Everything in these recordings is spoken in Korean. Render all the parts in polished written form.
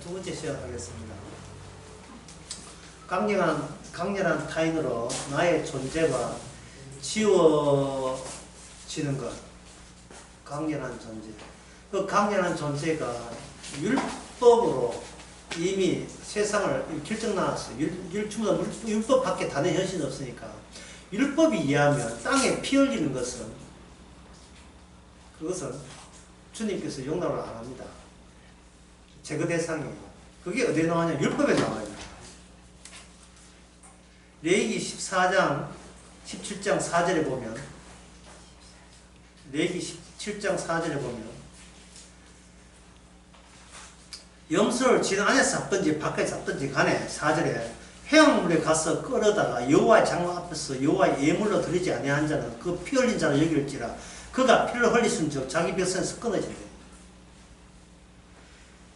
두 번째 시작하겠습니다. 강렬한 타인으로 나의 존재가 지워지는 것. 강렬한 존재. 그 강렬한 존재가 율법으로 이미 세상을 결정나왔어요. 율법 밖에 다른 현실은 없으니까. 율법에 의하면 땅에 피 흘리는 그것은 주님께서 용납을 안 합니다. 제거 대상이에요. 그게 어디에 나오냐? 율법에 나와요. 레위기 14장 17장 4절에 보면 레위기 17장 4절에 보면 염소를 진 안에서 잡든지 밖에서 잡든지 간에 4절에 회양물에 가서 끌어다가 여호와의 장막 앞에서 여호와의 예물로 드리지 아니한 자는 그 피 흘린 자로 여길지라 그가 피를 흘리순즉 자기 백성에서 끊어진대.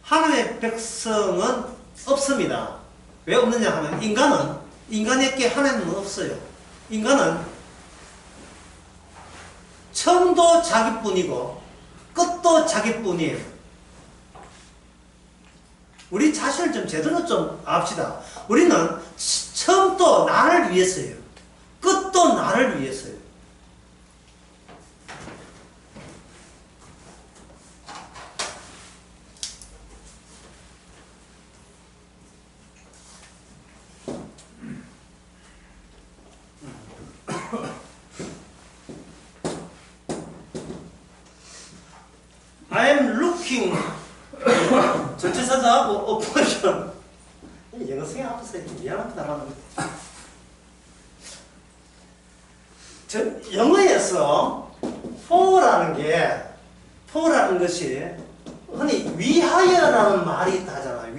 하나님의 백성은 없습니다. 왜 없느냐 하면 인간에게 하나님은 없어요. 인간은 처음도 자기뿐이고 끝도 자기뿐이에요. 우리 자신을 좀 제대로 좀 압시다. 우리는 처음도 나를 위해서예요. 끝도 나를 위해서예요. I am looking 전체사자하고 opposition 영어 생각 앞에서 미안합니다. 영어에서 for라는 것이 흔히 위하여라는 말이 있다잖아요.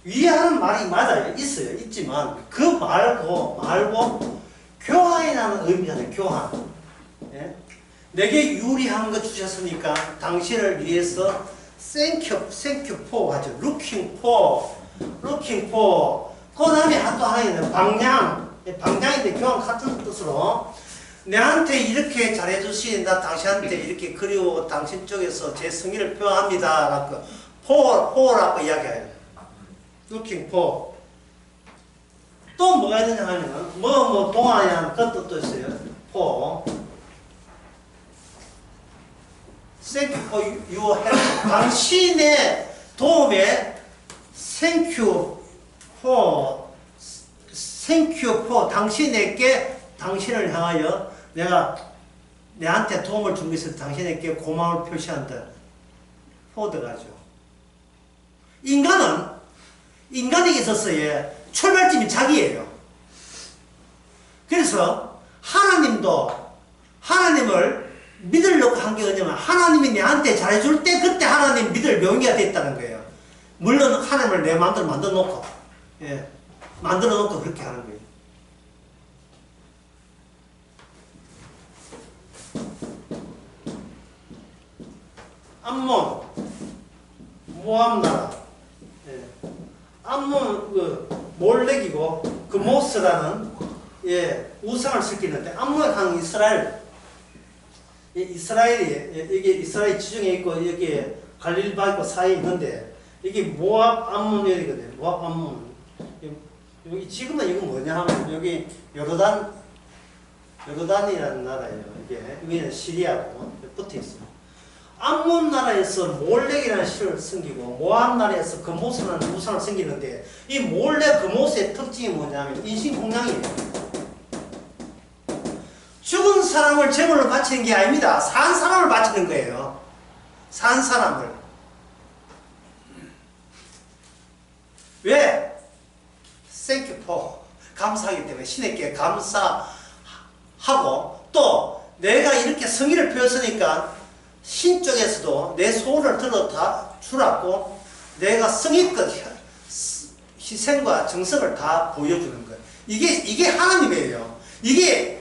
위하여는 말이 맞아요. 있지만 그 말고 교환이라는 의미잖아요. 교환. 예? 내게 유리한 거 주셨으니까 당신을 위해서 thank you for 하죠. looking for. 그 다음에 또 하나 있는 방향인데 교환 같은 뜻으로 내한테 이렇게 잘해주신 나 당신한테 이렇게 그리워 당신 쪽에서 제 성의를 표합니다. 라고 for라고 이야기해요. looking for. 또 뭐가 있느냐 하면 동안이라는 그 뜻도 있어요. for. Thank you for your help. 당신의 도움에 thank you for 당신을 향하여 내가 내한테 도움을 준 것을 당신에게 고마움을 표시한다. for 들어가죠. 인간에게 있어서의 출발점이 자기예요. 그래서 하나님을 믿으려고 한 게 뭐냐면 하나님이 내한테 잘해줄 때 그때 하나님 믿을 명의가 됐다는 거예요. 물론 하나님을 내 마음대로 만들어놓고 그렇게 하는 거예요. 암몬 모압 나라. 암몬 몰렉이고 그 모스라는 우상을 섬기는데 암몬 이스라엘이 이게 이스라엘 지중해 있고 여기 갈릴리바 있고 사이에 있는데 이게 모압 암몬이거든요. 모압 암몬. 여기 지금은 이거 뭐냐 하면 여기 요르단이라는 나라예요. 이게 여기는 시리아고 붙어 있어요. 암몬 나라에서 몰렉이라는 신을 섬기고 모압 나라에서 금모스라는 우상을 섬기는데 이 몰렉 금모스의 특징이 뭐냐면 인신공양이에요. 죽은 사람을 제물로 바치는 게 아닙니다. 산 사람을 바치는 거예요. 산 사람을. 왜? Thank you for. 감사하기 때문에 신에게 감사하고 또 내가 이렇게 성의를 표했으니까 신 쪽에서도 내 소원을 들어 주라고 내가 성의껏 희생과 정성을 다 보여주는 거예요. 이게 하나님이에요. 이게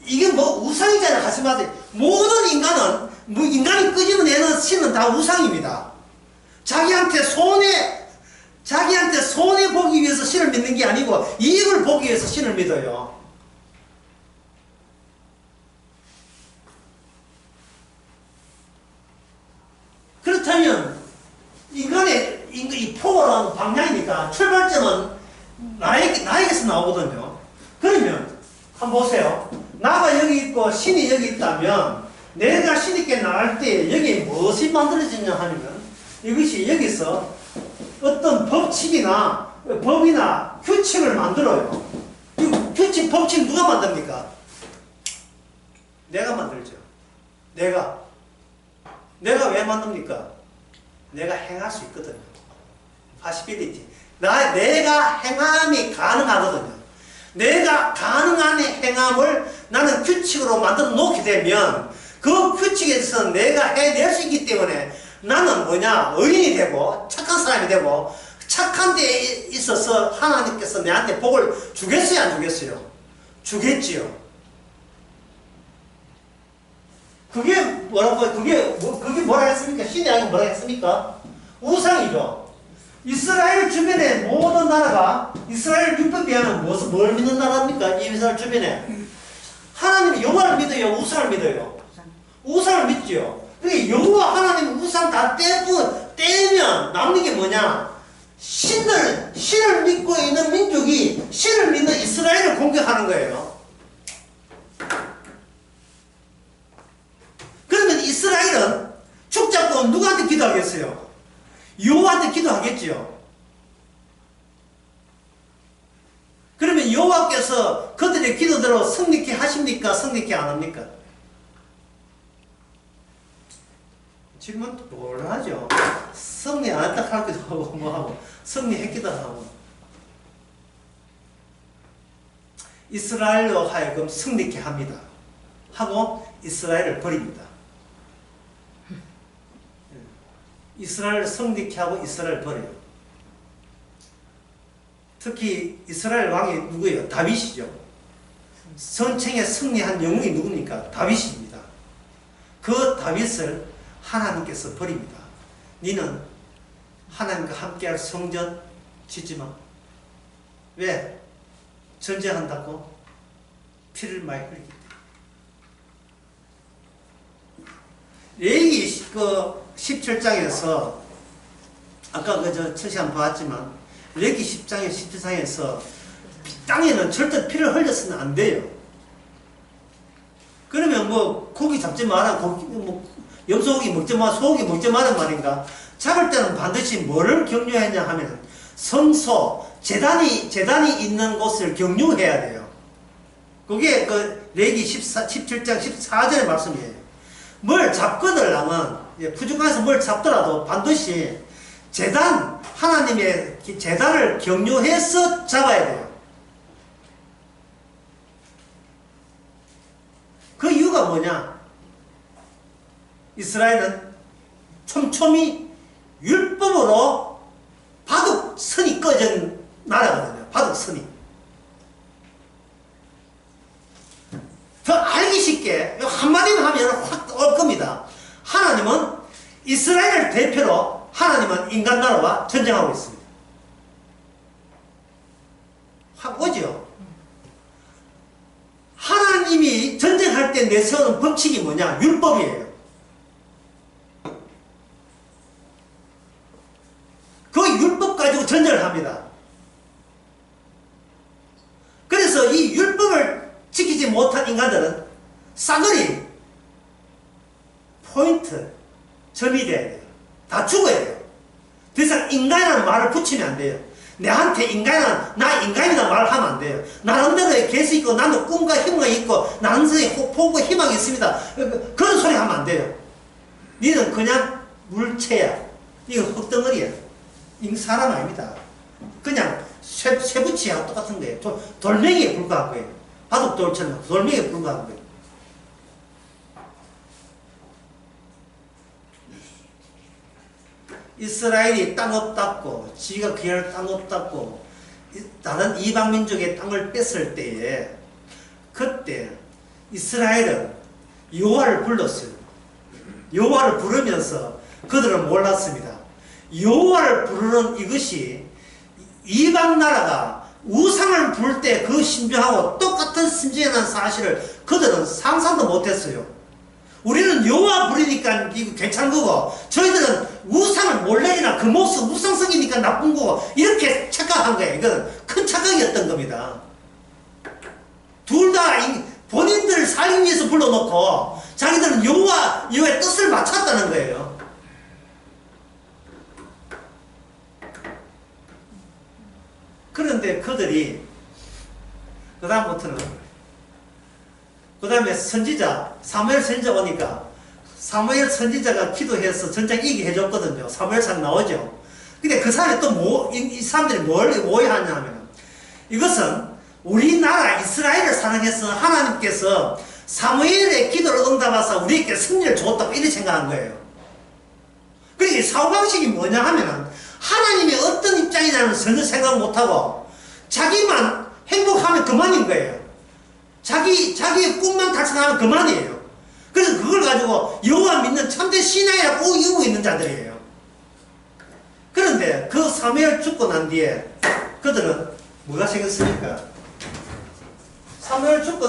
우상이잖아요. 하지 마세요. 모든 인간이 끄집어내는 신은 다 우상입니다. 자기한테 손해 보기 위해서 신을 믿는 게 아니고 이익을 보기 위해서 신을 믿어요. 그렇다면 인간의 이 포괄은 방향이니까 출발점은 나에게서 나오거든요. 그러면 한번 보세요. 나가 여기 있고 신이 여기 있다면 내가 신있게 나갈 때 여기에 무엇이 만들어지냐 하면 이것이 여기서 어떤 법이나 규칙을 만들어요. 이 규칙, 법칙 누가 만듭니까? 내가 만들죠. 내가 왜 만듭니까? 내가 행할 수 있거든요. possibility. 내가 행함이 가능하거든요. 내가 가능한 행함을 나는 규칙으로 만들어 놓게 되면 그 규칙에서 내가 해낼 수 있기 때문에 나는 뭐냐? 의인이 되고 착한 사람이 되고 착한 데에 있어서 하나님께서 내한테 복을 주겠어요? 안 주겠어요? 주겠지요. 그게 뭐라 했습니까? 신의 아이가 뭐라 했습니까? 우상이죠. 이스라엘 주변에 모든 나라가 이스라엘 율법에 하면 뭘 믿는 나라입니까? 이 이스라엘 주변에 하나님이 여호와를 믿어요? 우상을 믿어요? 우상을 믿지요. 그러니까 여호와 하나님 우상 다 떼면 남는 게 뭐냐? 신을 믿고 있는 민족이 신을 믿는 이스라엘을 공격하는 거예요. 그러면 이스라엘은 죽잡고 누구한테 기도하겠어요? 여호와한테 기도하겠지요. 그러면 여호와께서 그들의 기도대로 성립케 하십니까? 성립케 안 합니까? 질문 뭘 하죠? 성립 안 했다 하기도 하고 뭐하고 성립했기도 하고 이스라엘로 하여금 성립케 합니다. 하고 이스라엘을 버립니다. 이스라엘을 성립케 하고 이스라엘을 버려요. 특히 이스라엘 왕이 누구예요? 다윗이죠. 전쟁에 승리한 영웅이 누굽니까? 다윗입니다. 그 다윗을 하나님께서 버립니다. 너는 하나님과 함께할 성전 짓지 마. 왜? 전쟁한다고 피를 많이 흘리기 때문에. 레위기 17장에서 아까 첫시간 봤지만 레위기 10장에 17장에서 땅에는 절대 피를 흘렸으면 안 돼요. 그러면 뭐 고기 잡지 마라, 염소고기 먹지 마, 소고기 먹지 마란 말인가? 잡을 때는 반드시 뭐를 경유했냐 하면 성소, 제단이 있는 곳을 경유해야 돼요. 그게 레위기 17장 14절의 말씀이에요. 뭘 잡거든 하면 부족해서 뭘 잡더라도 반드시 하나님의 제단을 경유해서 잡아야 돼요. 그 이유가 뭐냐? 이스라엘은 촘촘히 율법으로 바둑선이 꺼진 나라거든요. 바둑선이. 더 알기 쉽게 한마디만 하면 확 올 겁니다. 하나님은 이스라엘을 대표로 하나님은 인간 나라와 전쟁하고 있습니다. 확 오죠. 하나님이 전쟁할 때 내세우는 법칙이 뭐냐? 율법이에요. 그 율법 가지고 전쟁을 합니다. 그래서 이 율법을 지키지 못한 인간들은 싸그리 포인트, 점이 돼야 돼요. 다 죽어야 돼요. 더 이상 인간이라는 말을 붙이면 안 돼요. 내한테 나 인간이다 말을 하면 안 돼요. 나름대로의 개수 있고 나는 꿈과 희망이 있고 나름대로의 포부와 희망이 있습니다. 그런 소리 하면 안 돼요. 니는 그냥 물체야. 이거 흙덩어리야. 이거 사람 아닙니다. 그냥 쇠붙이하고 똑같은 거예요. 돌멩이에 불과한 거예요. 바둑돌처럼 돌멩이에 불과한 거예요. 이스라엘이 땅 없답고 지가 귀할 땅 없답고 다른 이방민족의 땅을 뺐을 때에 그때 이스라엘은 여호와를 불렀어요. 여호와를 부르면서 그들은 몰랐습니다. 여호와를 부르는 이것이 이방 나라가 우상을 부를 때 그 심정하고 똑같은 심정이라는 사실을 그들은 상상도 못했어요. 우리는 여호와 부르니까 이거 괜찮은 거고 저희들은 우상을 몰래나 그 모습 우상성이니까 나쁜 거고 이렇게 착각한 거예요. 이건 큰 착각이었던 겁니다. 둘 다 본인들을 살기 위해서 불러놓고 자기들은 여호와의 뜻을 맞췄다는 거예요. 그런데 그들이 그 다음에 선지자 사무엘 선지자 오니까 사무엘 선지자가 기도해서 전쟁 이기게 해줬거든요. 사무엘상 나오죠. 근데 그 사람이 또 이 사람들이 뭘 오해하냐면 이것은 우리나라 이스라엘을 사랑해서 하나님께서 사무엘의 기도를 응답하사 우리에게 승리를 줬다고 이렇게 생각한 거예요. 그러니까 사고방식이 뭐냐 하면은 하나님의 어떤 입장이냐는 전혀 생각 못하고 자기만 행복하면 그만인 거예요. 자기의 꿈만 달성하면 그만이에요. 그래서 그걸 가지고 여호와 믿는 참된 신앙이라고 이기고 있는 자들이에요. 그런데 그 사무엘 죽고 난 뒤에 그들은 뭐가 생겼습니까? 사무엘 죽고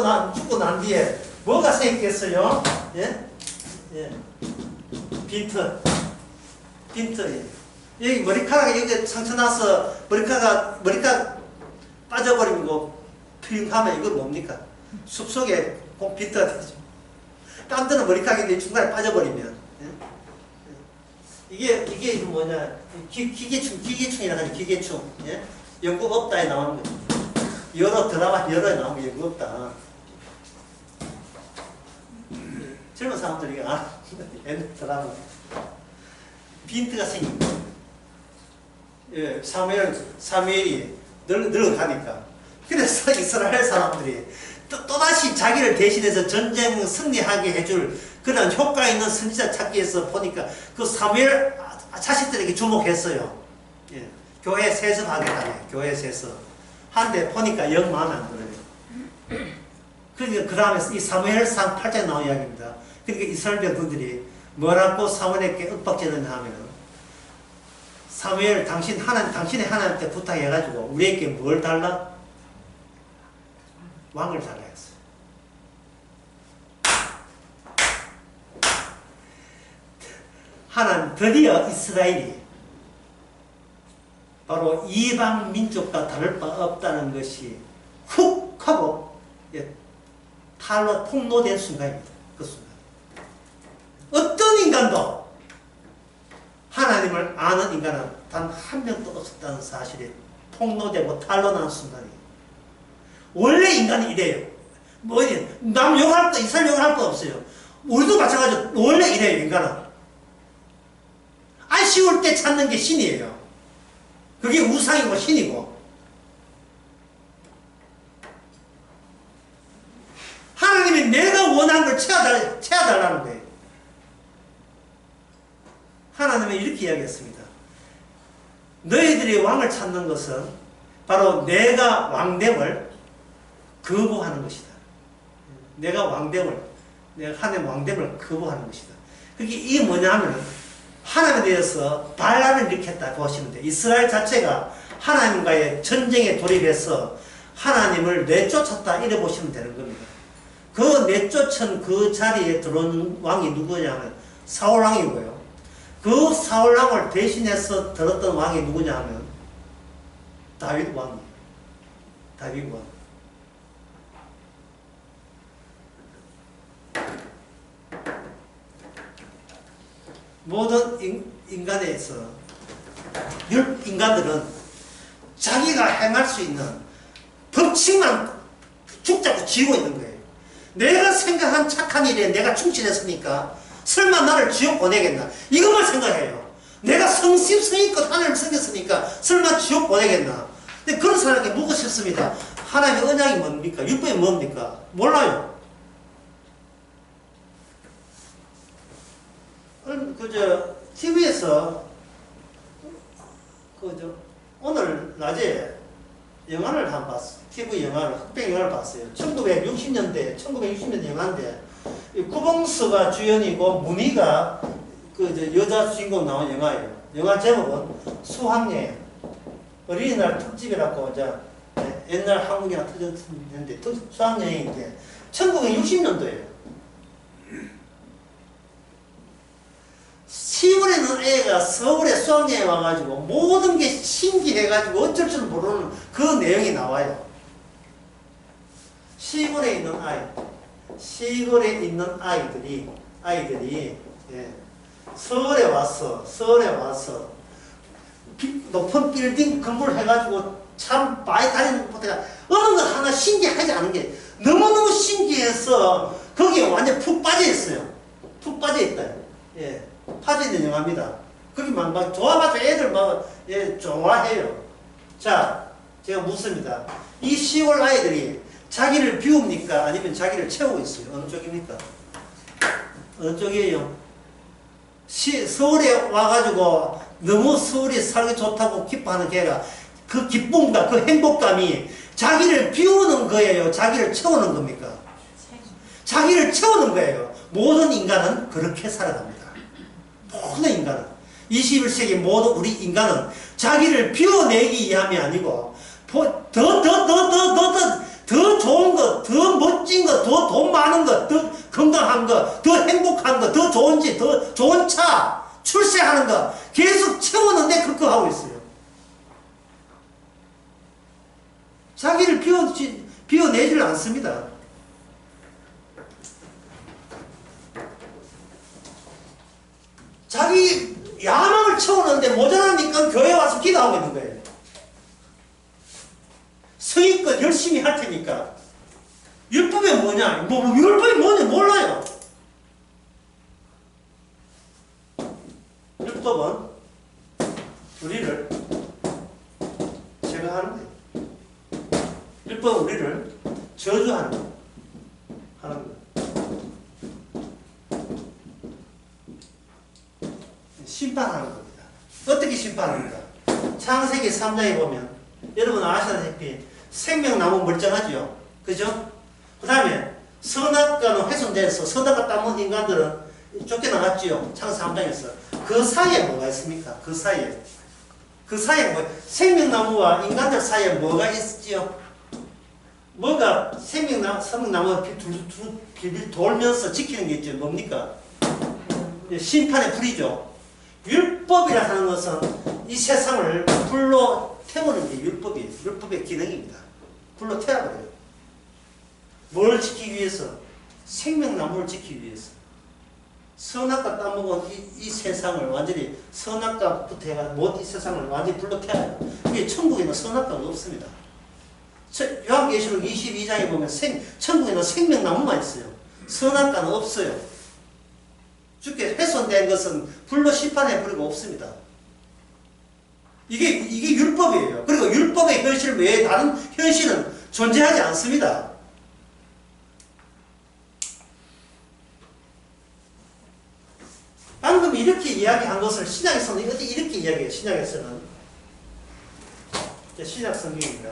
난 뒤에 뭐가 생겼겠어요? 예? 예. 빈트. 여기 머리카락에 여기 상처 나서 머리카락 빠져버리면 이거 튀김하면 이거 뭡니까? 숲속에 꼭 빈트가 되죠. 땀 드는 머리카락이 중간에 빠져버리면. 예? 이게 뭐냐? 기계충이라 하죠. 기계충. 예? 연구 없다에 나오는 거죠. 여러 드라마 여러에 나오는 게 연구 없다. 젊은 사람들이 옛날 드라마 빈트가 생긴 거예요. 예, 사무엘이 늙어가니까. 그래서 이스라엘 사람들이 또다시 자기를 대신해서 전쟁 승리하게 해줄 그런 효과 있는 선지자 찾기 위해서 보니까 그 사무엘 자식들에게 주목했어요. 예, 교회 세습하겠다네. 교회 세습. 한데 보니까 영 마음에 안 들어요. 그러니까 그 다음에 이 사무엘상 8장에 나온 이야기입니다. 그러니까 이스라엘 백성들이 뭐라고 사무엘에게 윽박지르냐 하면은 사무엘 당신이 하나님께 부탁해가지고 우리에게 뭘 달라? 왕을 달라 했어요. 하나님 드디어 이스라엘이 바로 이방 민족과 다를 바 없다는 것이 훅 하고 탈로 폭로된 순간입니다. 그 순간. 어떤 인간도 하나님을 아는 인간은 단 한 명도 없었다는 사실이 폭로되고 탄로난 순간이에요. 원래 인간이 이래요. 남 욕할 거, 이스라엘 욕할 거 없어요. 우리도 마찬가지로 원래 이래요, 인간은. 아쉬울 때 찾는 게 신이에요. 그게 우상이고 신이고. 하나님이 내가 원하는 걸 채워달라는 거예요. 하나님은 이렇게 이야기했습니다. 너희들이 왕을 찾는 것은 바로 내가 왕됨을 거부하는 것이다. 내가 하나님 왕됨을 거부하는 것이다. 그게 이게 뭐냐 하면 하나님에 대해서 반란을 일으켰다 보시면 돼요. 이스라엘 자체가 하나님과의 전쟁에 돌입해서 하나님을 내쫓았다 이래 보시면 되는 겁니다. 그 내쫓은 그 자리에 들어온 왕이 누구냐면 사울 왕이고요. 그 사울 왕을 대신해서 들었던 왕이 누구냐 하면 다윗 왕이에요. 다윗 왕. 모든 인간에서 인간들은 자기가 행할 수 있는 법칙만 죽자고 지고 있는 거예요. 내가 생각한 착한 일에 내가 충실했으니까 설마 나를 지옥 보내겠나? 이것만 생각해요. 내가 성심성의껏 하나님을 섬겼으니까 설마 지옥 보내겠나? 근데 그런 사람에게 묻으셨습니다. 하나님의 언약이 뭡니까? 율법이 뭡니까? 몰라요. TV에서 오늘 낮에 영화를 한 봤어. TV 영화를, 흑백 영화를 봤어요. 1960년대 영화인데, 구봉수가 주연이고, 문희가 여자 주인공 나온 영화예요. 영화 제목은 수학여행. 어린이날 특집이라고, 옛날 한국 영화 터졌는데, 수학여행인데, 1960년도예요. 10월에는 애가 서울에 수학여행 와가지고 모든 게 신기해가지고 어쩔 줄 모르는 그 내용이 나와요. 시골에 있는 아이들이 예, 서울에 와서 높은 빌딩 건물 해가지고 참 많이 다니는 곳에가 어느 것 하나 신기하지 않은 게 너무너무 신기해서 거기에 완전 푹 빠져있어요. 푹 빠져있다. 예, 빠져있는 영화입니다. 거기 막 좋아가지고 애들 막 예, 좋아해요. 자, 제가 묻습니다. 이 10월 아이들이 자기를 비웁니까? 아니면 자기를 채우고 있어요? 어느 쪽입니까? 어느 쪽이에요? 서울에 와가지고 너무 서울이 살기 좋다고 기뻐하는 걔가 그 기쁨과 그 행복감이 자기를 비우는 거예요? 자기를 채우는 겁니까? 자기를 채우는 거예요. 모든 인간은 그렇게 살아갑니다. 모든 인간은. 21세기 모든 우리 인간은 자기를 비워내기 위함이 아니고 더 좋은 것, 더 멋진 것, 더 돈 많은 것, 더 건강한 것, 더 행복한 것, 더 좋은 집, 더 좋은 차, 출세하는 것 계속 채우는데 그거 하고 있어요. 자기를 비워내지를 않습니다. 자기 야망을 채우는데 모자라니까 교회 와서 기도하고 있는 거예요. 성의껏 열심히 할 테니까. 율법이 뭐냐? 율법이 뭐냐? 몰라요. 율법은 우리를 제가 하는 거예요. 율법은 우리를 저주하는 거예요. 하는 거예요. 심판하는 겁니다. 어떻게 심판합니까? 창세기 3장에 보면 여러분 아시다시피 생명나무 멀쩡하죠? 그죠? 그 다음에 선악과는 훼손돼서 선악과 따먹은 인간들은 쫓겨나갔지요. 창세기 3장에서. 그 사이에 뭐가 있습니까? 그 사이에 뭐 생명나무와 인간들 사이에 뭐가 있지요? 뭐가 생명나무가 빌빌 돌면서 지키는 게 있죠. 뭡니까? 심판의 불이죠. 율법이라 하는 것은 이 세상을 불로 태우는 게 율법이에요. 율법의 기능입니다. 불로 태워버려요. 뭘 지키기 위해서? 생명나무를 지키기 위해서. 선악과 따먹은 이 세상을 완전히 선악과부터 해가지고 이 세상을 완전히 불로 태워요. 이게 천국에는 선악과가 없습니다. 요한계시록 22장에 보면 천국에는 생명나무만 있어요. 선악과는 없어요. 주께 훼손된 것은 불로 심판해 버리고 없습니다. 이게 율법이에요. 그리고 율법의 현실 외에 다른 현실은 존재하지 않습니다. 방금 이렇게 이야기한 것을 신약에서는 이렇게 이야기해요. 신약에서는. 신약 성경입니다.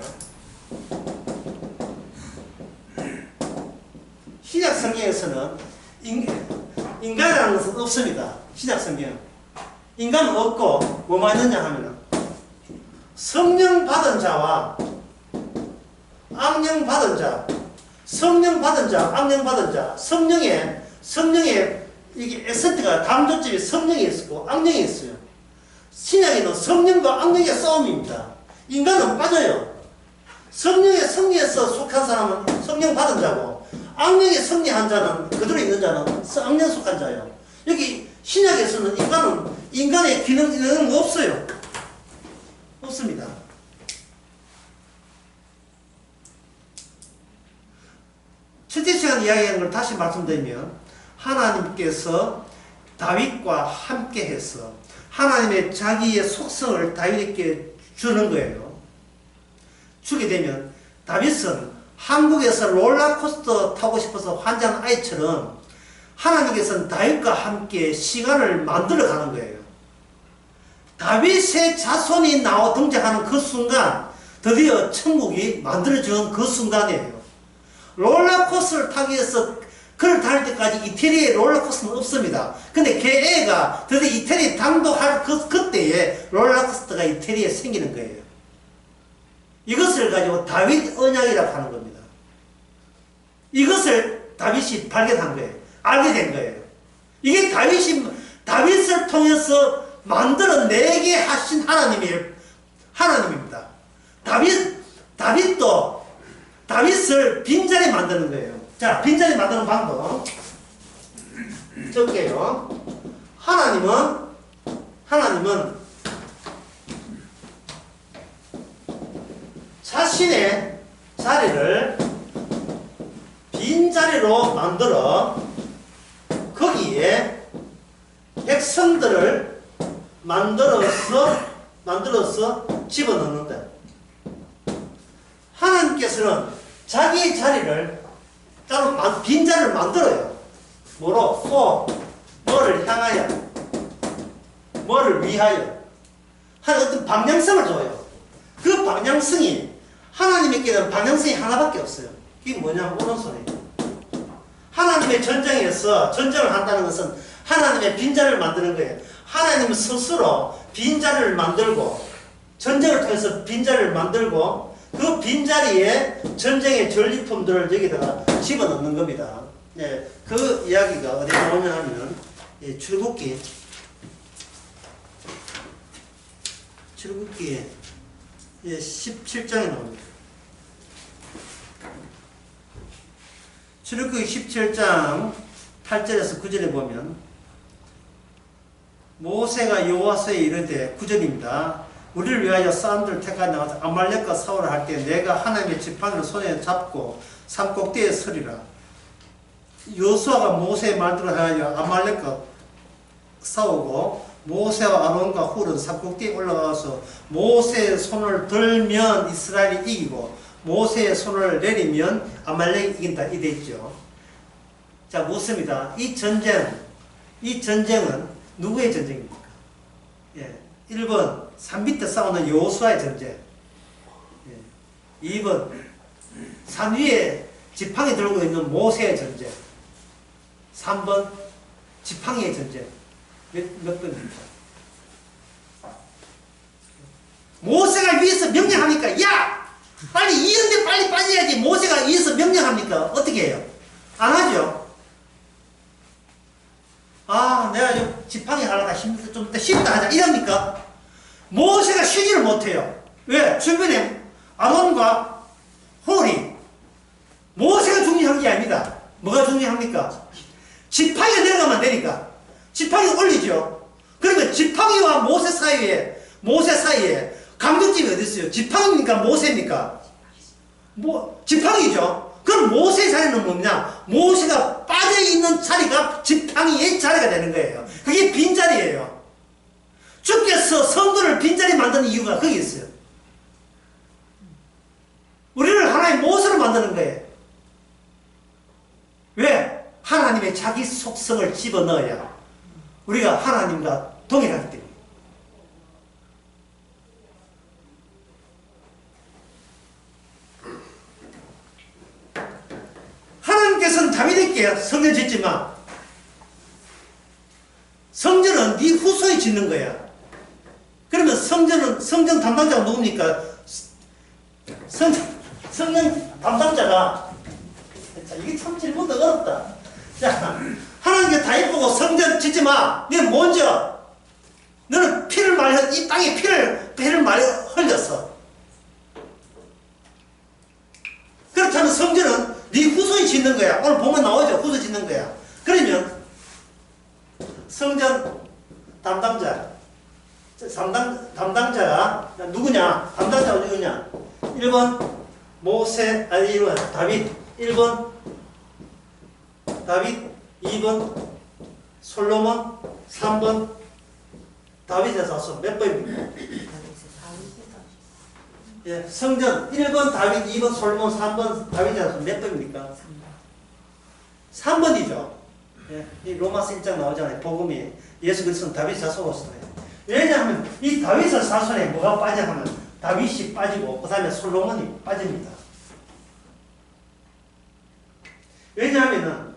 신약 성경에서는 인간이라는 것은 없습니다. 신약 성경. 인간은 없고 뭐만 있느냐 하면 성령 받은 자와 악령 받은 자, 성령 받은 자, 악령 받은 자, 성령의 이게 에센트가 당조점이 성령이 있었고 악령이 있어요. 신약에는 성령과 악령의 싸움입니다. 인간은 빠져요. 성령의 승리에서 속한 사람은 성령 받은 자고 악령의 승리한 자는 그대로 있는 자는 악령 속한 자예요. 여기 신약에서는 인간의 기능은 없어요. 없습니다. 첫째 시간 이야기하는 걸 다시 말씀드리면 하나님께서 다윗과 함께해서 하나님의 자기의 속성을 다윗에게 주는 거예요. 주게 되면 다윗은 한국에서 롤러코스터 타고 싶어서 환장한 아이처럼 하나님께서는 다윗과 함께 시간을 만들어 가는 거예요. 다윗의 자손이 등장하는 그 순간 드디어 천국이 만들어진 그 순간이에요. 롤러코스터를 타기 위해서 그를 탈 때까지 이태리에 롤러코스터는 없습니다. 근데 걔 애가 드디어 이태리 당도할 그때에 롤러코스터가 이태리에 생기는 거예요. 이것을 가지고 다윗 언약이라고 하는 겁니다. 이것을 다윗이 발견한 거예요. 알게 된 거예요. 이게 다윗 다윗을 통해서 만들어내게 하신 하나님입니다. 다윗도 다윗을 빈자리 만드는 거예요. 자, 빈자리 만드는 방법 적게요. 하나님은 자신의 자리를 빈자리로 만들어 거기에 백성들을 만들어서 집어넣는다. 하나님께서는 자기 자리를 따로 빈자리를 만들어요. 뭐를 향하여, 뭐를 위하여 한 어떤 방향성을 줘요. 그 방향성이 하나님에게는 방향성이 하나밖에 없어요. 그게 뭐냐면 오른손이에요. 하나님의 전쟁에서 전쟁을 한다는 것은 하나님의 빈자리를 만드는 거예요. 하나님 스스로 빈자리를 만들고 전쟁을 통해서 빈자리를 만들고 그 빈자리에 전쟁의 전리품들을 여기다가 집어넣는 겁니다. 네, 그 이야기가 어디 나오냐 하면 출애굽기 17장에 나옵니다. 출애굽기 17장 8절에서 9절에 보면 모세가 여호와께 이르되 9절입니다. 우리를 위하여 사람들을 택하여 나가서 아말렉과 싸우라 할 때 내가 하나님의 지팡이를 손에 잡고 산꼭대기에 서리라. 여호수아가 모세의 말대로 하여 아말렉과 싸우고 모세와 아론과 훌은 산꼭대기에 올라가서 모세의 손을 들면 이스라엘이 이기고 모세의 손을 내리면 아말렉이 이긴다. 이 돼 있죠. 자, 묻습니다. 이 전쟁은 누구의 전쟁입니까? 예. 1번 산 밑에 싸우는 여호수아의 전쟁. 예. 2번 산 위에 지팡이 들고 있는 모세의 전쟁. 3번 지팡이의 전쟁. 몇 번입니까? 모세가 위에서 명령하니까 야! 빨리 이은데 빨리 빠져야지. 모세가 위에서 명령합니까? 어떻게 해요? 안 하죠. 아, 내가 좀 지팡이 하려다 힘들다, 좀 이따 쉽다 하자. 이럽니까? 모세가 쉬지를 못해요. 왜? 주변에 아론과 홀이 모세가 중요한 게 아닙니다. 뭐가 중요합니까? 지팡이가 내려가면 되니까. 지팡이 올리죠. 그러면 지팡이와 모세 사이에 간격점이 어디 있어요? 지팡이입니까? 모세입니까? 지팡이죠. 그럼 모세의 자리는 뭐냐? 모세가 빠져있는 자리가 지팡이의 자리가 되는 거예요. 그게 빈자리예요. 주께서 성도를 빈자리 만드는 이유가 거기 있어요. 우리를 하나의 모세로 만드는 거예요. 왜? 하나님의 자기 속성을 집어넣어야 우리가 하나님과 동일하기 때문에. 하나님께서는 다윗에게 성전 짓지만 성전은 네 후손이 짓는 거야. 그러면 성전 담당자가 누굽니까? 성전 담당자가, 자, 이게 참 질문도 어렵다. 자, 하나님께 다윗 보고 성전 짓지 마. 너는 먼저 너는 이 땅에 피를 많이 흘렸어. 그렇다면 성전은 네 후손이 짓는 거야. 오늘 보면 나오죠. 후손 짓는 거야. 그러면 성전 담당자가 누구냐? 담당자가 누구냐? 1번 모세, 1번 다윗, 1번 다윗, 2번 솔로몬, 3번 다윗의 자손. 몇 번입니까? 예, 성전 1번 다윗, 2번 솔로몬, 3번 다윗의 자손. 몇 번입니까? 3번이죠. 예, 이 로마서 1장 나오잖아요. 복음이 예수 그리스도는 다윗 자손으로서예요. 왜냐하면 이 다윗의 자손에 뭐가 빠져 하면 다윗이 빠지고 그 다음에 솔로몬이 빠집니다. 왜냐하면은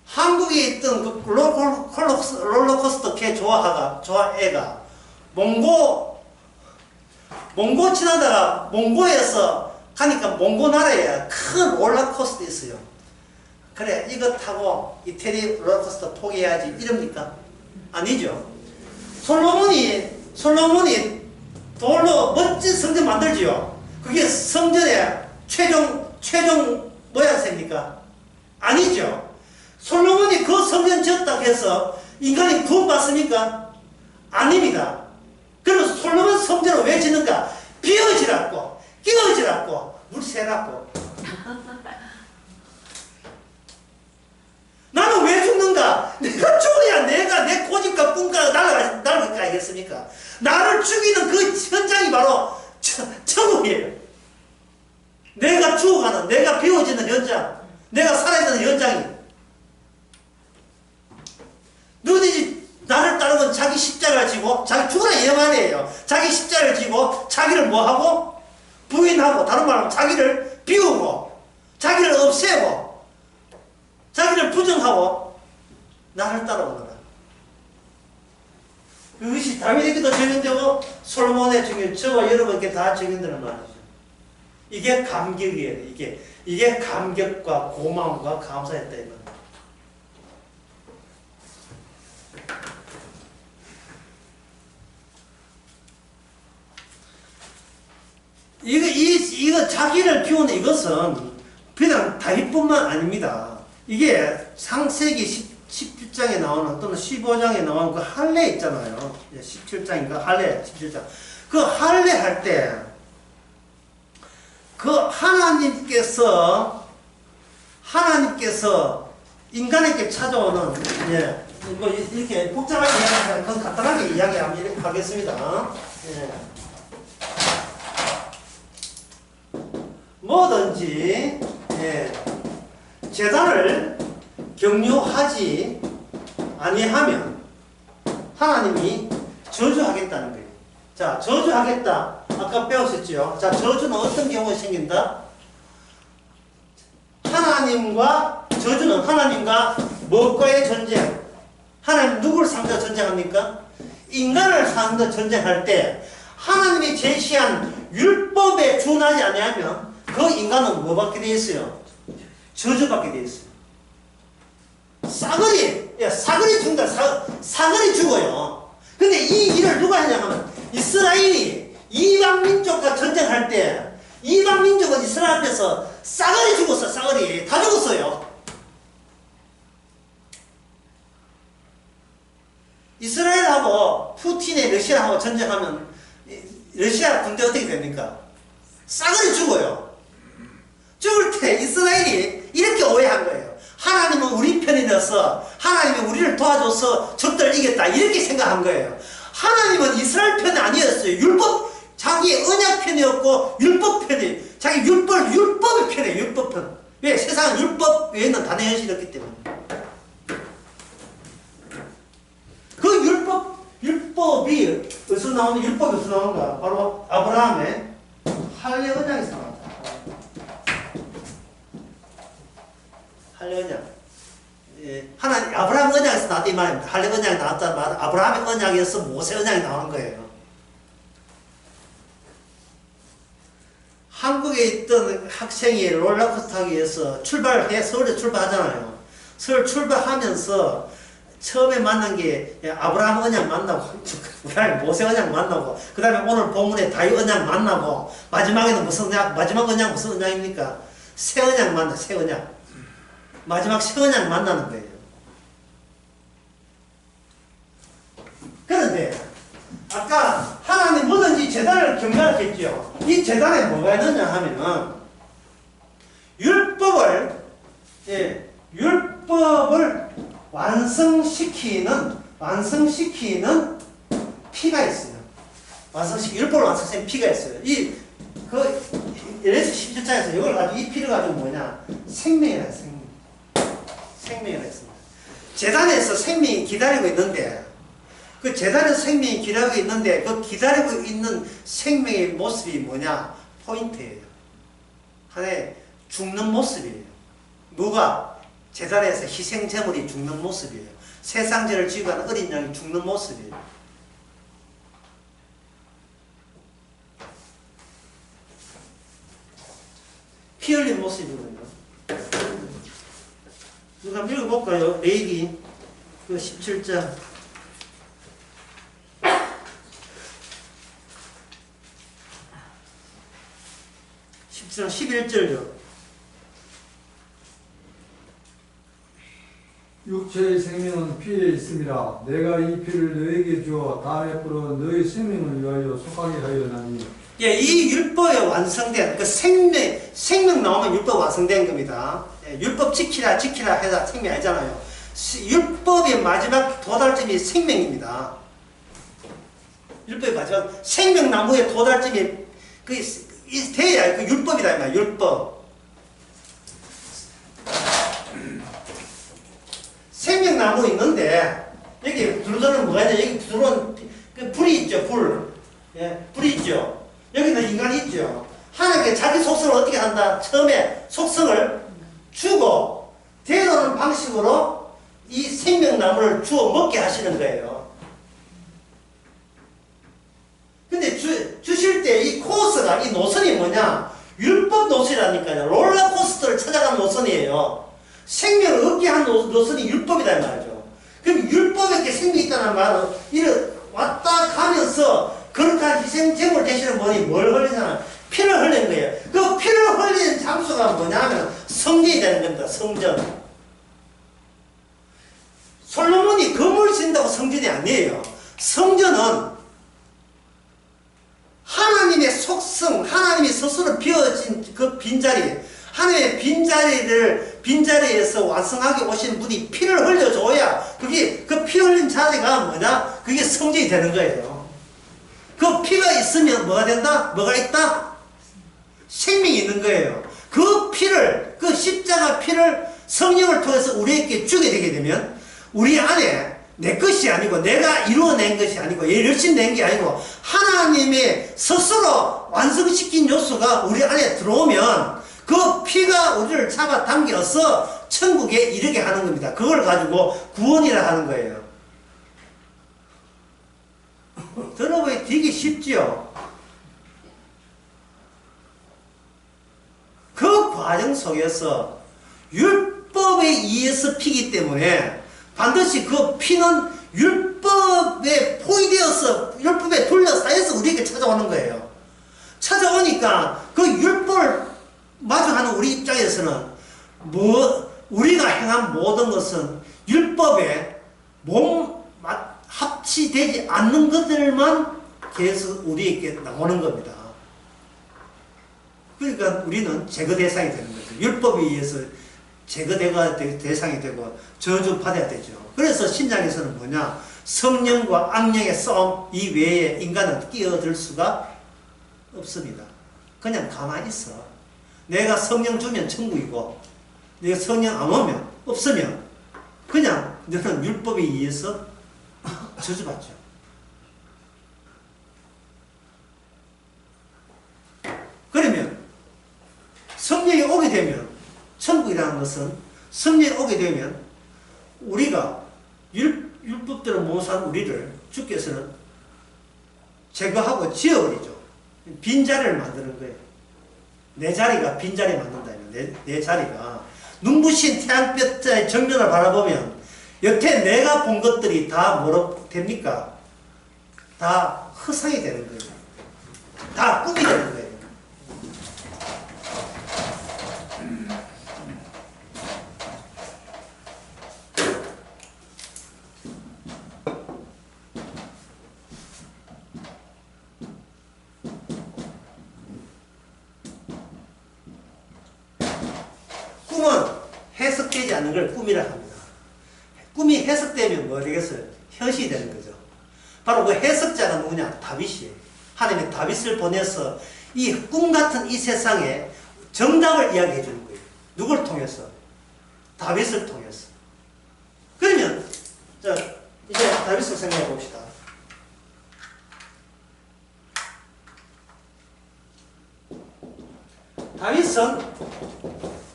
한국에 있던 그 롤러코스터 개 좋아애가 몽고 지나다가 몽고에서 가니까 몽고 나라에 큰 롤러코스터 있어요. 그래, 이거 타고 이태리 롤러코스터 포기해야지 이럽니까? 아니죠. 솔로몬이 돌로 멋진 성전 만들지요. 그게 성전의 최종 모양새입니까? 아니죠. 솔로몬이 그 성전 지었다고 해서 인간이 구원 받습니까? 아닙니다. 그래서 솔로몬 성전을 왜 짓는가? 비어지라고, 끼어지라고, 물 새라고. 나는 왜 죽는가? 내가 죽어야 내가 내 고집과 꿈과 날아갈 거 아니겠습니까? 나를 죽이는 그 현장이 바로 천국이에요. 내가 죽어가는, 내가 비워지는 현장, 내가 살아있는 현장이. 누구든지 나를 따르면 자기 십자가를 지고, 자기 죽으라 이 말이에요. 자기 십자가를 지고, 자기를 뭐하고? 부인하고, 다른 말로 자기를 비우고, 자기를 없애고, 자기를 부정하고, 나를 따라오너라. 그것이 다윗에게도 적용되고, 솔로몬에 적용, 저와 여러분께 다 적용되는 말이죠. 이게 감격이에요. 이게 감격과 고마움과 감사였다, 이 말이에요. 이거 자기를 비우는 이것은 그냥 다윗뿐만 아닙니다. 이게 창세기 17장에 나오는 또는 15장에 나오는 그 할례 있잖아요. 17장인가? 할례 17장. 그 할례 할 때 그 하나님께서 인간에게 찾아오는 뭐 이렇게 복잡하게 이야기하면 그건 간단하게 이야기하겠습니다. 뭐든지 제단을 경유하지 아니하면 하나님이 저주하겠다는 거예요. 자, 저주하겠다. 아까 배웠었죠. 자, 저주는 어떤 경우에 생긴다? 저주는 하나님과 무엇과의 전쟁? 하나님 누구를 상대로 전쟁합니까? 인간을 상대로 전쟁할 때 하나님이 제시한 율법에 준하지 아니하면 그 인간은 뭐 받게 되어 있어요? 저주받게 되어 있어요. 사거리 죽는다. 사거리 죽어요. 근데 이 일을 누가 하냐면 이스라엘이 이방 민족과 전쟁할 때 이방 민족은 이스라엘 앞에서 싸그리 죽었어. 싸그리 다 죽었어요. 이스라엘하고 푸틴의 러시아하고 전쟁하면 러시아 군대 어떻게 됩니까? 싸그리 죽어요. 죽을 때 이스라엘이 이렇게 오해한 거예요. 하나님은 우리 편이라서 하나님이 우리를 도와줘서 적들을 이겼다 이렇게 생각한 거예요. 하나님은 이스라엘 편이 아니었어요. 자기 언약 편이었고 율법 편이 자기 율법의 편이에요. 율법 편. 왜? 세상은 율법 외에는 단의 현실이 없기 때문에. 그 율법이 어디서 나오는 율법이 어디서 나오는가? 바로 아브라함의 할례 언약에서 나왔다. 할례 언약. 아브라함 언약에서 나왔다 이 말입니다. 할례 언약이 나왔다 말 아브라함의 언약에서 모세 언약이 나오는 거예요. 한국에 있던 학생이 롤러코스터 타기 위해서 서울에 출발하잖아요. 서울 출발하면서 처음에 만난 게 아브라함 언약 만나고 그 다음에 모세 언약 만나고 그 다음에 오늘 본문에 다윗 언약 만나고 마지막에는 무슨 언약? 마지막 언약 무슨 언약입니까? 새 언약 만나 새 언약. 마지막 새 언약 만나는 거예요. 그런데 아까 하나님 뭐든지 제단을 경배하겠죠. 이 제단에 뭐가 있느냐 하면은 율법을 완성시키는 피가 있어요. 율법을 완성시키는 피가 있어요. 예레미야 17장에서 이걸 가지고 이 피를 가지고 뭐냐? 생명이라 했습니다. 제단에서 생명이 기다리고 있는데 그 제단에서 생명이 기다리고 있는데 그 기다리고 있는 생명의 모습이 뭐냐? 포인트예요. 하나의 죽는 모습이에요. 누가? 제단에서 희생제물이 죽는 모습이에요. 세상죄를 지고 가는 어린 양이 죽는 모습이에요. 피 흘린 모습이거든요. 누가 한번 읽어볼까요? 레위기 17장 11절요. 육체의 생명은 피에 있음이라. 내가 이 피를 너에게 주어 다음에 뿌려 너의 생명을 위하여 속하게 하였나니. 예, 이 율법에 완성된 그 생명 나오면 율법 완성된 겁니다. 예, 율법 지키라 해서 생명 아니잖아요. 율법의 마지막 도달점이 생명입니다. 율법의 마지막 생명나무의 도달점이 돼야 그 율법이다 이 말이야. 율법. 생명나무 있는데 여기 두루두루는 뭐가 있냐? 여기 두루는 그 불이 있죠. 불. 예, 불이 있죠. 여기는 인간이 있죠. 하나님께 자기 속성을 어떻게 한다? 처음에 속성을 주고 되도는 방식으로 이 생명나무를 주어 먹게 하시는 거예요. 근데 주실 때 이 코스가, 이 노선이 뭐냐? 율법 노선이라니까요. 롤러코스터를 찾아간 노선이에요. 생명을 얻게 한 노선이 율법이다 이 말이죠. 그럼 율법에 생명이 있다는 말은 이를 왔다 가면서 거룩한 희생제물 되시는 분이 뭘 흘리잖아? 피를 흘린 거예요. 그 피를 흘리는 장소가 뭐냐면 성전이 되는 겁니다. 성전. 솔로몬이 건물을 짓는다고 성전이 아니에요. 성전은 하나님의 속성, 하나님이 스스로 비워진 그 빈자리, 하나님의 빈자리에서 완성하게 오신 분이 피를 흘려줘야 그게 그 피 흘린 자리가 뭐냐? 그게 성전이 되는 거예요. 그 피가 있으면 뭐가 된다? 뭐가 있다? 생명이 있는 거예요. 그 피를, 그 십자가 피를 성령을 통해서 우리에게 주게 되게 되면 우리 안에 내 것이 아니고 내가 이루어낸 것이 아니고 열심히 낸 게 아니고 하나님의 스스로 완성시킨 요소가 우리 안에 들어오면 그 피가 우리를 잡아당겨서 천국에 이르게 하는 겁니다. 그걸 가지고 구원이라 하는 거예요. 들어보기 되게 쉽지요. 그 과정 속에서 율법에 의해서 피기 때문에 반드시 그 피는 율법에 포위되어서 율법에 둘러싸여서 우리에게 찾아오는 거예요. 찾아오니까 그 율법을 마주하는 우리 입장에서는 우리가 행한 모든 것은 율법에 합치되지 않는 것들만 계속 우리에게 나오는 겁니다. 그러니까 우리는 제거 대상이 되는 거죠. 율법에 의해서 제거대가 대상이 되고 저주받아야 되죠. 그래서 신약에서는 뭐냐? 성령과 악령의 싸움 이외에 인간은 끼어들 수가 없습니다. 그냥 가만히 있어. 내가 성령 주면 천국이고 내가 성령 안 오면 없으면 그냥 너는 율법에 의해서 저주받죠. 그러면 성령이 오게 되면 천국이라는 것은 성령이 오게 되면 우리가 율법대로 못 산 우리를 주께서는 제거하고 지어버리죠. 빈자리를 만드는 거예요. 내 자리가 빈자리 만든다. 내 자리가 눈부신 태양볕의 정면을 바라보면 여태 내가 본 것들이 다 뭐로 됩니까? 다 허상이 되는 거예요. 다 꿈이 되는 거예요. 꿈은 해석되지 않는 걸 꿈이라 합니다. 꿈이 해석되면 뭐 되겠어요? 현실이 되는 거죠. 바로 그 해석자가 누구냐? 다윗이에요. 하나님이 다윗을 보내서 이 꿈 같은 이 세상에 정답을 이야기해 주는 거예요. 누굴 통해서? 다윗을 통해서. 그러면 자 이제 다윗을 생각해 봅시다. 다윗은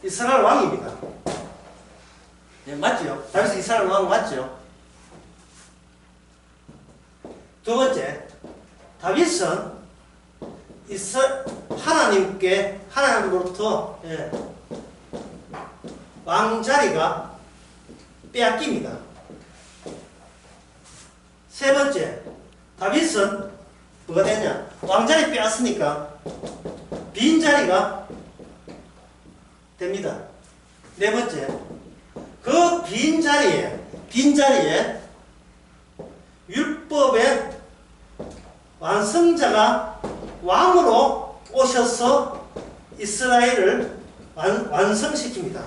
이스라엘 왕입니다. 네, 맞죠? 다윗은 이스라엘 왕 맞죠? 두 번째, 다윗은 하나님으로부터 왕자리가 빼앗깁니다. 세 번째, 다윗은 뭐가 되냐? 왕자리 빼앗으니까 빈자리가 됩니다. 네 번째, 그 빈자리에 율법의 완성자가 왕으로 오셔서 이스라엘을 완성시킵니다.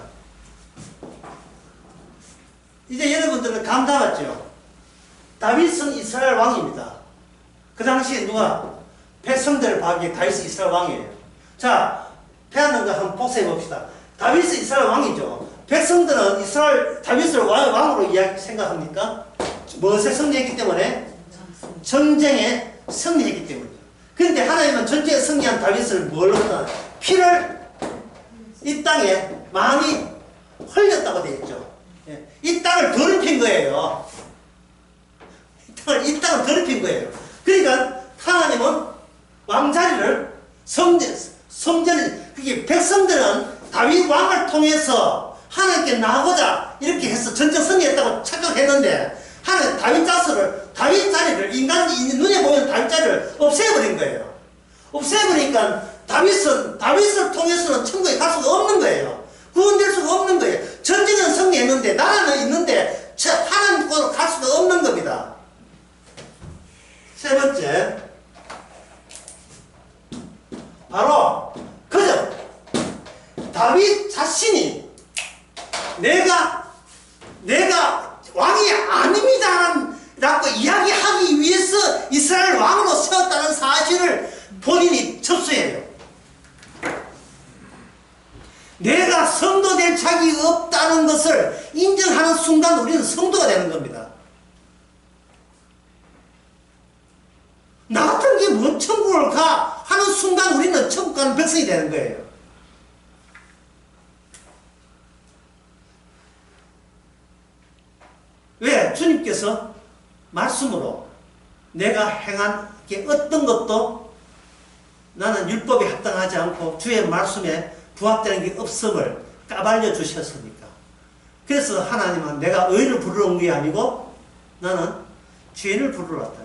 이제 여러분들은 감 잡았죠? 다윗은 이스라엘 왕입니다. 그 당시에 누가? 백성들을 봐기에 다윗은 이스라엘 왕이에요. 자, 패하는 거 한번 복사해 봅시다. 다윗은 이스라엘 왕이죠. 백성들은 다윗을 왕으로 생각합니까? 무엇에 승리했기 때문에? 전쟁에 승리했기 때문이죠. 그런데 하나님은 전쟁에 승리한 다윗을 뭘로 하나? 피를 이 땅에 많이 흘렸다고 되어 있죠. 이 땅을 더럽힌 거예요. 이 땅을 더럽힌 거예요. 그러니까 하나님은 왕자리를 그게 백성들은 다윗 왕을 통해서 하나님께 나아가자 이렇게 해서 전쟁 승리했다고 착각했는데 하나님 다윗 자리를 인간이 눈에 보이는 다윗 자리를 없애버린 거예요. 없애버리니까 다윗을 통해서는 천국에 갈 수가 없는 거예요. 구원될 수가 없는 거예요. 전쟁은 승리했는데 나라는 있는데 하나님 곳으로 갈 수가 없는 겁니다. 세 번째, 바로 그저 다윗 자신이 내가 왕이 아닙니다 라고 이야기하기 위해서 이스라엘 왕으로 세웠다는 사실을 본인이 접수해요. 내가 성도 될 자격이 없다는 것을 인정하는 순간 우리는 성도가 되는 겁니다. 나 같은 게 뭔 천국을 가 하는 순간 우리는 천국 가는 백성이 되는 거예요. 왜? 주님께서 말씀으로 내가 행한 게 어떤 것도 나는 율법에 합당하지 않고 주의 말씀에 부합되는 게 없음을 까발려 주셨으니까. 그래서 하나님은 내가 의인을 부르러 온 게 아니고 나는 죄인을 부르러 왔다.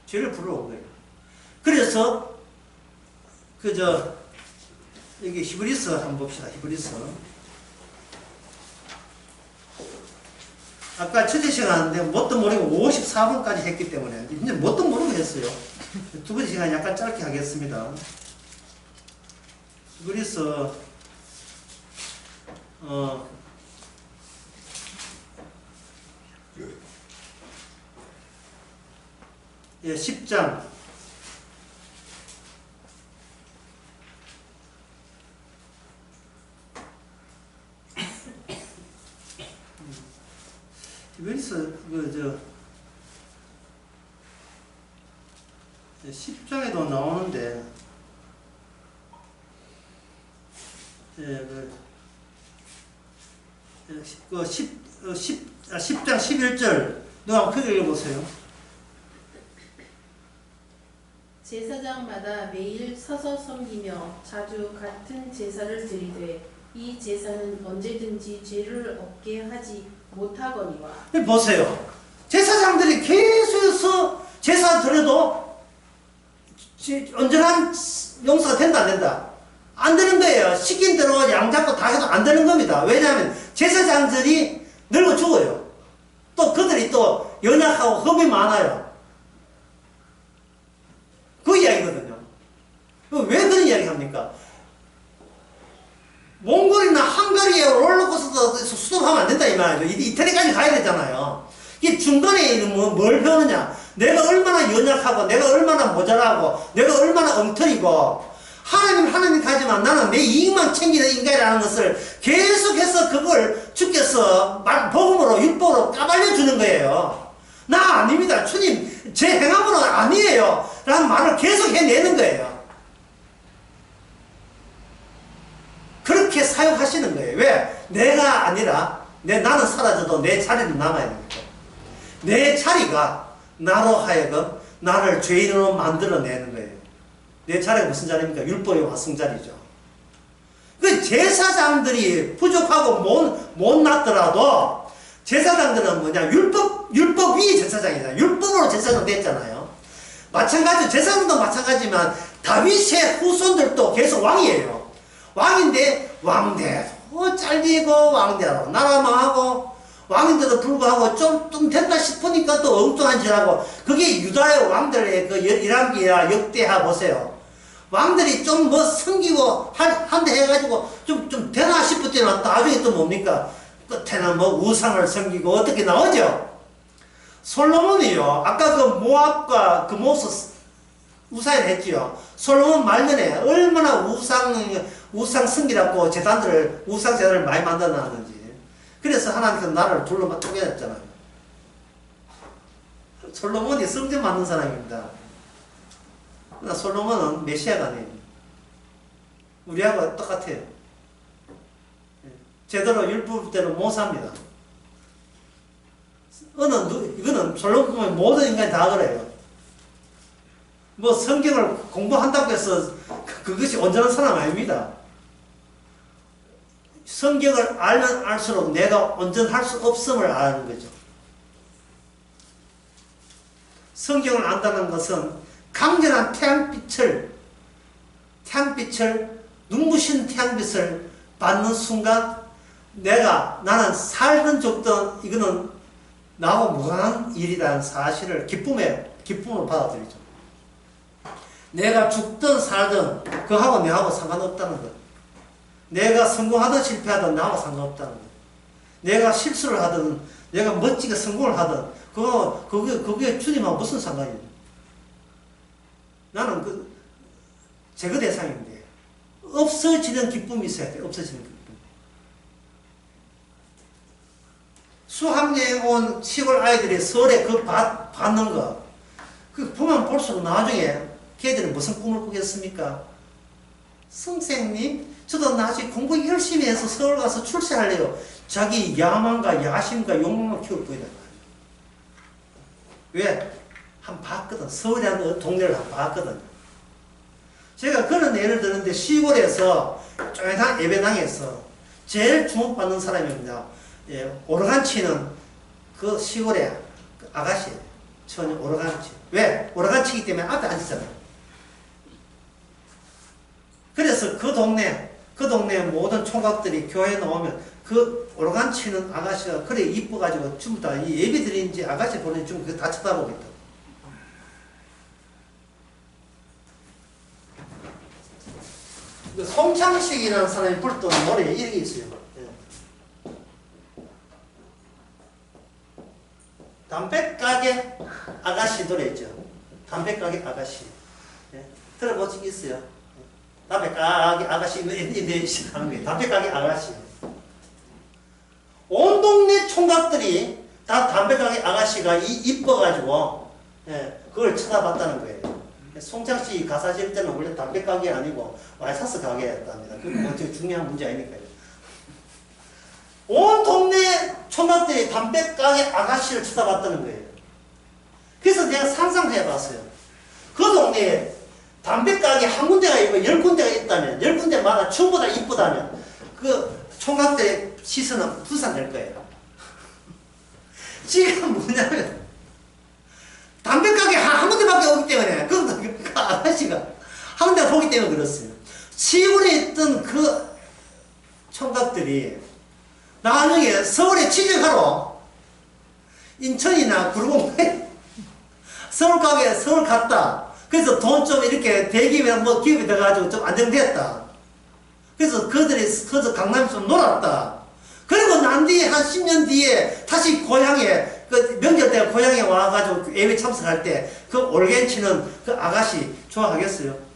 죄를 부르러 온 거예요. 그래서 여기 히브리서 한번 봅시다. 히브리서. 아까 첫째 시간 하는데 뭣도 모르고 54분까지 했기 때문에 이제 뭣도 모르고 했어요. 두 번째 시간 약간 짧게 하겠습니다. 히브리서 10장 10장에도 나오는데 10장 11절 누가 한번 크게 읽어보세요. 제사장마다 매일 서서 섬기며 자주 같은 제사를 드리되 이 제사는 언제든지 죄를 없게 하지 못하거니와. 보세요. 제사장들이 계속해서 제사 드려도 온전한 용서가 된다 안 된다? 안 되는 거예요. 시킨 대로 양 잡고 다 해도 안 되는 겁니다. 왜냐하면 제사장들이 늙어 죽어요. 또 그들이 또 연약하고 험이 많아요. 그 이야기거든요. 왜 그런 이야기 합니까? 몽골이나 헝가리에 롤러코스터 수도하면 안 된다 이 말이죠. 이태리까지 가야 되잖아요. 이 중간에 뭘 배우느냐? 내가 얼마나 연약하고 내가 얼마나 모자라고 내가 얼마나 엉터리고 하나님 가지만 나는 내 이익만 챙기는 인간이라는 것을 계속해서 그걸 주께서 복음으로 율법으로 까발려 주는 거예요. 나 아닙니다. 주님 제 행함으로는 아니에요 라는 말을 계속 해내는 거예요. 그렇게 사용하시는 거예요. 왜? 내가 아니라 나는 사라져도 내 자리는 남아야 됩니다. 내 자리가 나로 하여금 나를 죄인으로 만들어내는 거예요. 내 자리가 무슨 자리입니까? 율법의 완성자리죠. 그 제사장들이 부족하고 못났더라도 제사장들은 뭐냐? 율법 위의 제사장이잖아요. 율법으로 제사장 됐잖아요. 마찬가지로 제사장도 마찬가지지만 다윗의 후손들도 계속 왕이에요. 왕인데 왕대도 잘리고 왕대로 나라 망하고 왕인데도 불구하고 좀 됐다 싶으니까 또 엉뚱한 짓하고 그게 유다의 왕들의 그 일환기야 역대하 보세요. 왕들이 좀 뭐 섬기고 한대 해가지고 좀 되나 싶을 때는 나중에 또 뭡니까? 끝에는 뭐 우상을 섬기고 어떻게 나오죠? 솔로몬이요. 아까 그 모압과 그 모스 우상을 했지요. 솔로몬 말년에 얼마나 우상 섬기라고 재단들을 우상 재단을 많이 만들어놨는지. 그래서 하나님께서 나라를 둘러만 쪼개졌잖아요. 솔로몬이 성전 만든 사람입니다. 그러나 솔로몬은 메시아가 아니에요. 우리하고 똑같아요. 제대로 율법대로 못 삽니다. 이거는 솔로몬의 모든 인간이 다 그래요. 뭐 성경을 공부한다고 해서 그것이 온전한 사람 아닙니다. 성경을 알면 알수록 내가 온전할 수 없음을 아는 거죠. 성경을 안다는 것은 강렬한 태양빛을 눈부신 태양빛을 받는 순간 나는 살든 죽든 이거는 나하고 무관한 일이라는 사실을 기쁨으로 받아들이죠. 내가 죽든 살든 그하고 내하고 상관없다는 것. 내가 성공하든 실패하든 나하고 상관없다는 것. 내가 실수를 하든 내가 멋지게 성공을 하든 그게 주님하고 무슨 상관이에요? 나는 제거 대상인데 없어지는 기쁨이 있어야 돼. 없어지는 기쁨. 수학여행 온 시골 아이들이 서울에 그 받는 거 그 보면 볼수록 나중에 걔들은 무슨 꿈을 꾸겠습니까? 선생님 저도 나중에 공부 열심히 해서 서울 가서 출세할래요. 자기 야망과 야심과 욕망을 키울 거다. 왜? 한번 봤거든. 서울이라는 동네를 한번 봤거든. 제가 그런 예를 드는데 시골에서 쪼잔한 예배당에서 제일 주목받는 사람입니다. 오르간 치는 그 시골의 그 아가씨 처녀 오르간 치. 왜? 오르간 치기 때문에 앞에 앉았잖아요. 그래서 그 동네 모든 총각들이 교회에 나오면 그 오르간 치는 아가씨가 그래 이뻐가지고 전부 다 이 예배 드리는지 아가씨 보는지 좀 다 쳐다보겠다. 송창식이라는 사람이 불렀던 노래에 이런 게 있어요. 담배가게 아가씨 노래죠. 담배가게 아가씨. 들어보시겠어요? 담배가게 아가씨 이래 시작하는 거예요. 담배가게 아가씨. 온 동네 총각들이 다 담배가게 아가씨가 이뻐가지고 그걸 쳐다봤다는 거예요. 송창식 가사 질 때는 원래 담배가게 아니고 와이사스 가게였답니다. 그건 뭐 되게 중요한 문제 아니니까요. 온 동네 총각들이 담배가게 아가씨를 쳐다봤다는 거예요. 그래서 내가 상상해봤어요. 그 동네에 담배가게 한 군데가 있고 10군데가 있다면 10군데마다 전부 다 이쁘다면 그 총각들의 시선은 분산될 거예요. 지금 뭐냐면 담배가게 한 군데밖에 없기 때문에 그 아가씨가 한 군데 보기 때문에 그렇어요. 시골에 있던 그 총각들이 나중에 서울에 취직하러 인천이나 구로공에 서울 갔다. 그래서 돈 좀 이렇게 대기업이나 뭐 기업이 돼가지고 좀 안정됐다. 그래서 그들이 그래서 강남에 좀 놀았다. 그리고 난 뒤에 한 10년 뒤에 다시 고향에 그 명절 때 고향에 와가지고 예배 참석할 때 그 올겐 치는 그 아가씨 좋아하겠어요?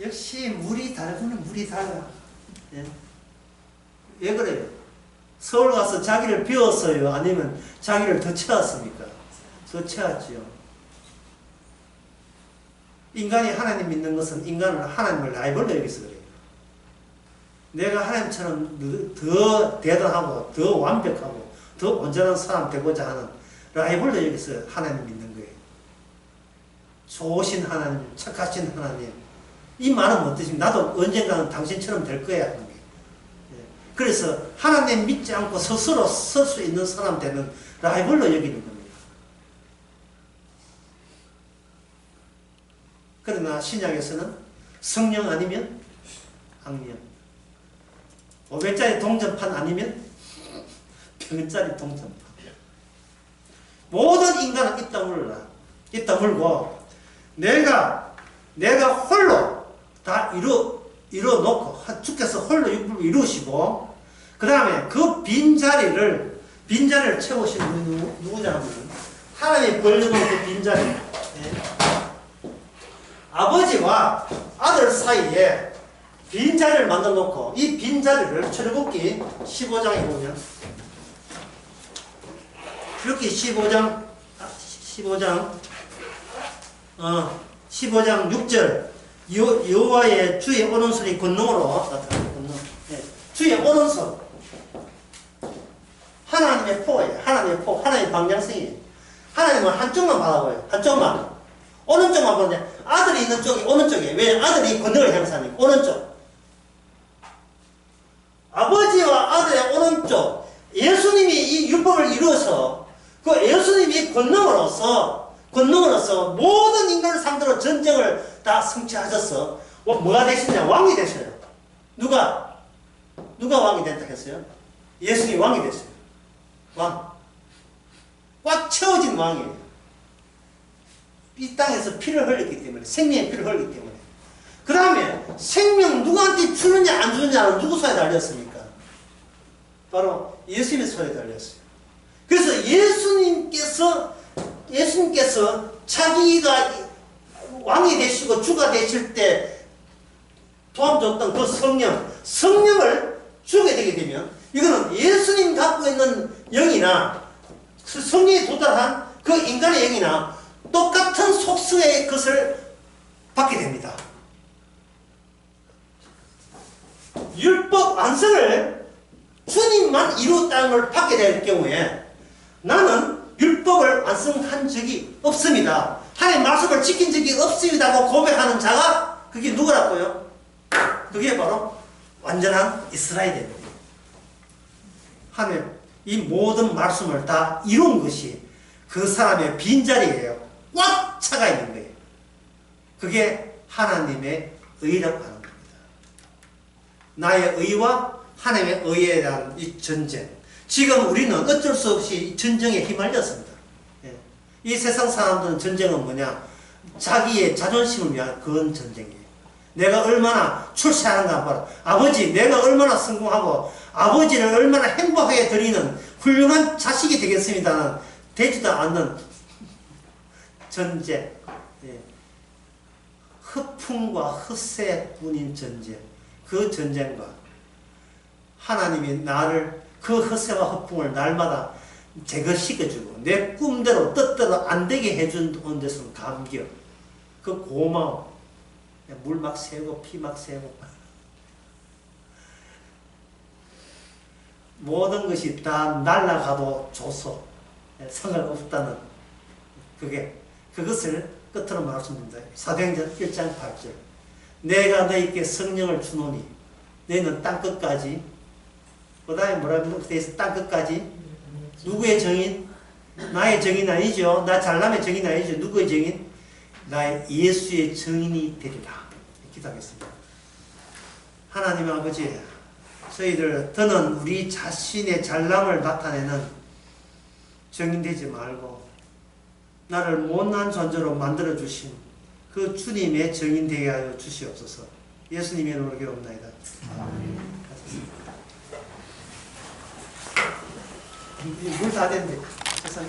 역시 물이 다르구나. 물이 달라. 예? 왜 그래요? 서울 가서 자기를 비웠어요? 아니면 자기를 더 채웠습니까? 더 채웠지요. 인간이 하나님 믿는 것은 인간을 하나님을 라이벌로 여기서 그래요. 내가 하나님처럼 더 대단하고 더 완벽하고 더 온전한 사람 되고자 하는 라이벌로 여기서 하나님 믿는 거예요. 좋으신 하나님, 착하신 하나님. 이 말은 어떠십니까? 나도 언젠가는 당신처럼 될 거야 하는 게. 그래서 하나님 믿지 않고 스스로 설 수 있는 사람 되는 라이벌로 여기는 겁니다. 그러나 신약에서는 성령 아니면 악령, 500짜리 동전판 아니면 병짜리 동전판. 모든 인간은 있다 물라. 있다 물고 내가 홀로 다 이뤄놓고 주께서 홀로 육부를 이루시고 그 다음에 그 빈자리를 채우신 분이 누구냐면 하나님이 벌려놓은 그 빈자리. 네. 아버지와 아들 사이에 빈자리를 만들어 놓고 이 빈자리를 출애굽기 15장에 보면 이렇게 15장 6절 여호와의 주의 오른손이 권능으로 나타납니다. 네. 주의 오른손 하나님의 포예요. 하나님의 방향성이에요. 하나님은 한쪽만 바라보여요. 한쪽만. 오른쪽만 보는데 아들이 있는 쪽이 오른쪽이에요. 왜? 아들이 권능을 행사하니까 오른쪽. 아버지와 아들의 오른쪽. 예수님이 이 율법을 이루어서 그 예수님이 권능으로서 모든 인간을 상대로 전쟁을 다 성취하셔서 뭐가 되시냐? 왕이 되셔요. 누가 왕이 된다 했어요? 예수님이 왕이 됐어요. 왕. 꽉 채워진 왕이에요. 이 땅에서 피를 흘렸기 때문에, 생명의 피를 흘렸기 때문에. 그 다음에 생명 누구한테 주느냐 안 주느냐는 누구 손에 달렸습니까? 바로 예수님의 손에 달렸어요. 그래서 예수님께서 자기가 왕이 되시고 주가 되실 때 도와줬던 그 성령을 주게 되게 되면 이거는 예수님 갖고 있는 영이나 성령에 도달한 그 인간의 영이나 똑같은 속성의 것을 받게 됩니다. 율법 완성을 주님만 이루었다는 걸 받게 될 경우에 나는 율법을 완성한 적이 없습니다. 하나님의 말씀을 지킨 적이 없습니다고 고백하는 자가 그게 누구라고요? 그게 바로 완전한 이스라엘입니다. 하나님 이 모든 말씀을 다 이룬 것이 그 사람의 빈자리예요. 꽉 차가 있는 거예요. 그게 하나님의 의라고 하는 겁니다. 나의 의와 하나님의 의에 대한 이 전쟁. 지금 우리는 어쩔 수 없이 전쟁에 휘말렸습니다. 이 세상 사람들은 전쟁은 뭐냐? 자기의 자존심을 위한 그런 전쟁이에요. 내가 얼마나 출세하는가 봐라. 아버지, 내가 얼마나 성공하고 아버지를 얼마나 행복하게 드리는 훌륭한 자식이 되겠습니다는 되지도 않는 전쟁. 허풍과 헛새뿐인 전쟁. 그 전쟁과 하나님이 나를 그 헛새와 허풍을 날마다 제거시켜주고 내 꿈대로 뜻대로 안 되게 해준 데서는 감격, 그 고마움, 물 막 새고 피 막 새고 모든 것이 다 날아가도 좋소 상관없다는 그것을 끝으로 말씀드립니다. 사도행전 1장 8절 내가 너희께 성령을 주노니 너희는 땅끝까지 그 다음에 뭐라고 돼서 땅끝까지 누구의 증인? 나의 증인 아니죠. 나 잘남의 증인 아니죠. 누구의 증인? 나의 예수의 증인이 되리라. 기도하겠습니다. 하나님 아버지, 저희들 더는 우리 자신의 잘남을 나타내는 증인 되지 말고 나를 못난 존재로 만들어 주신 그 주님의 증인 되게 하여 주시옵소서. 예수님의 이름으로 기도합니다. 물 다 됐는데 세상에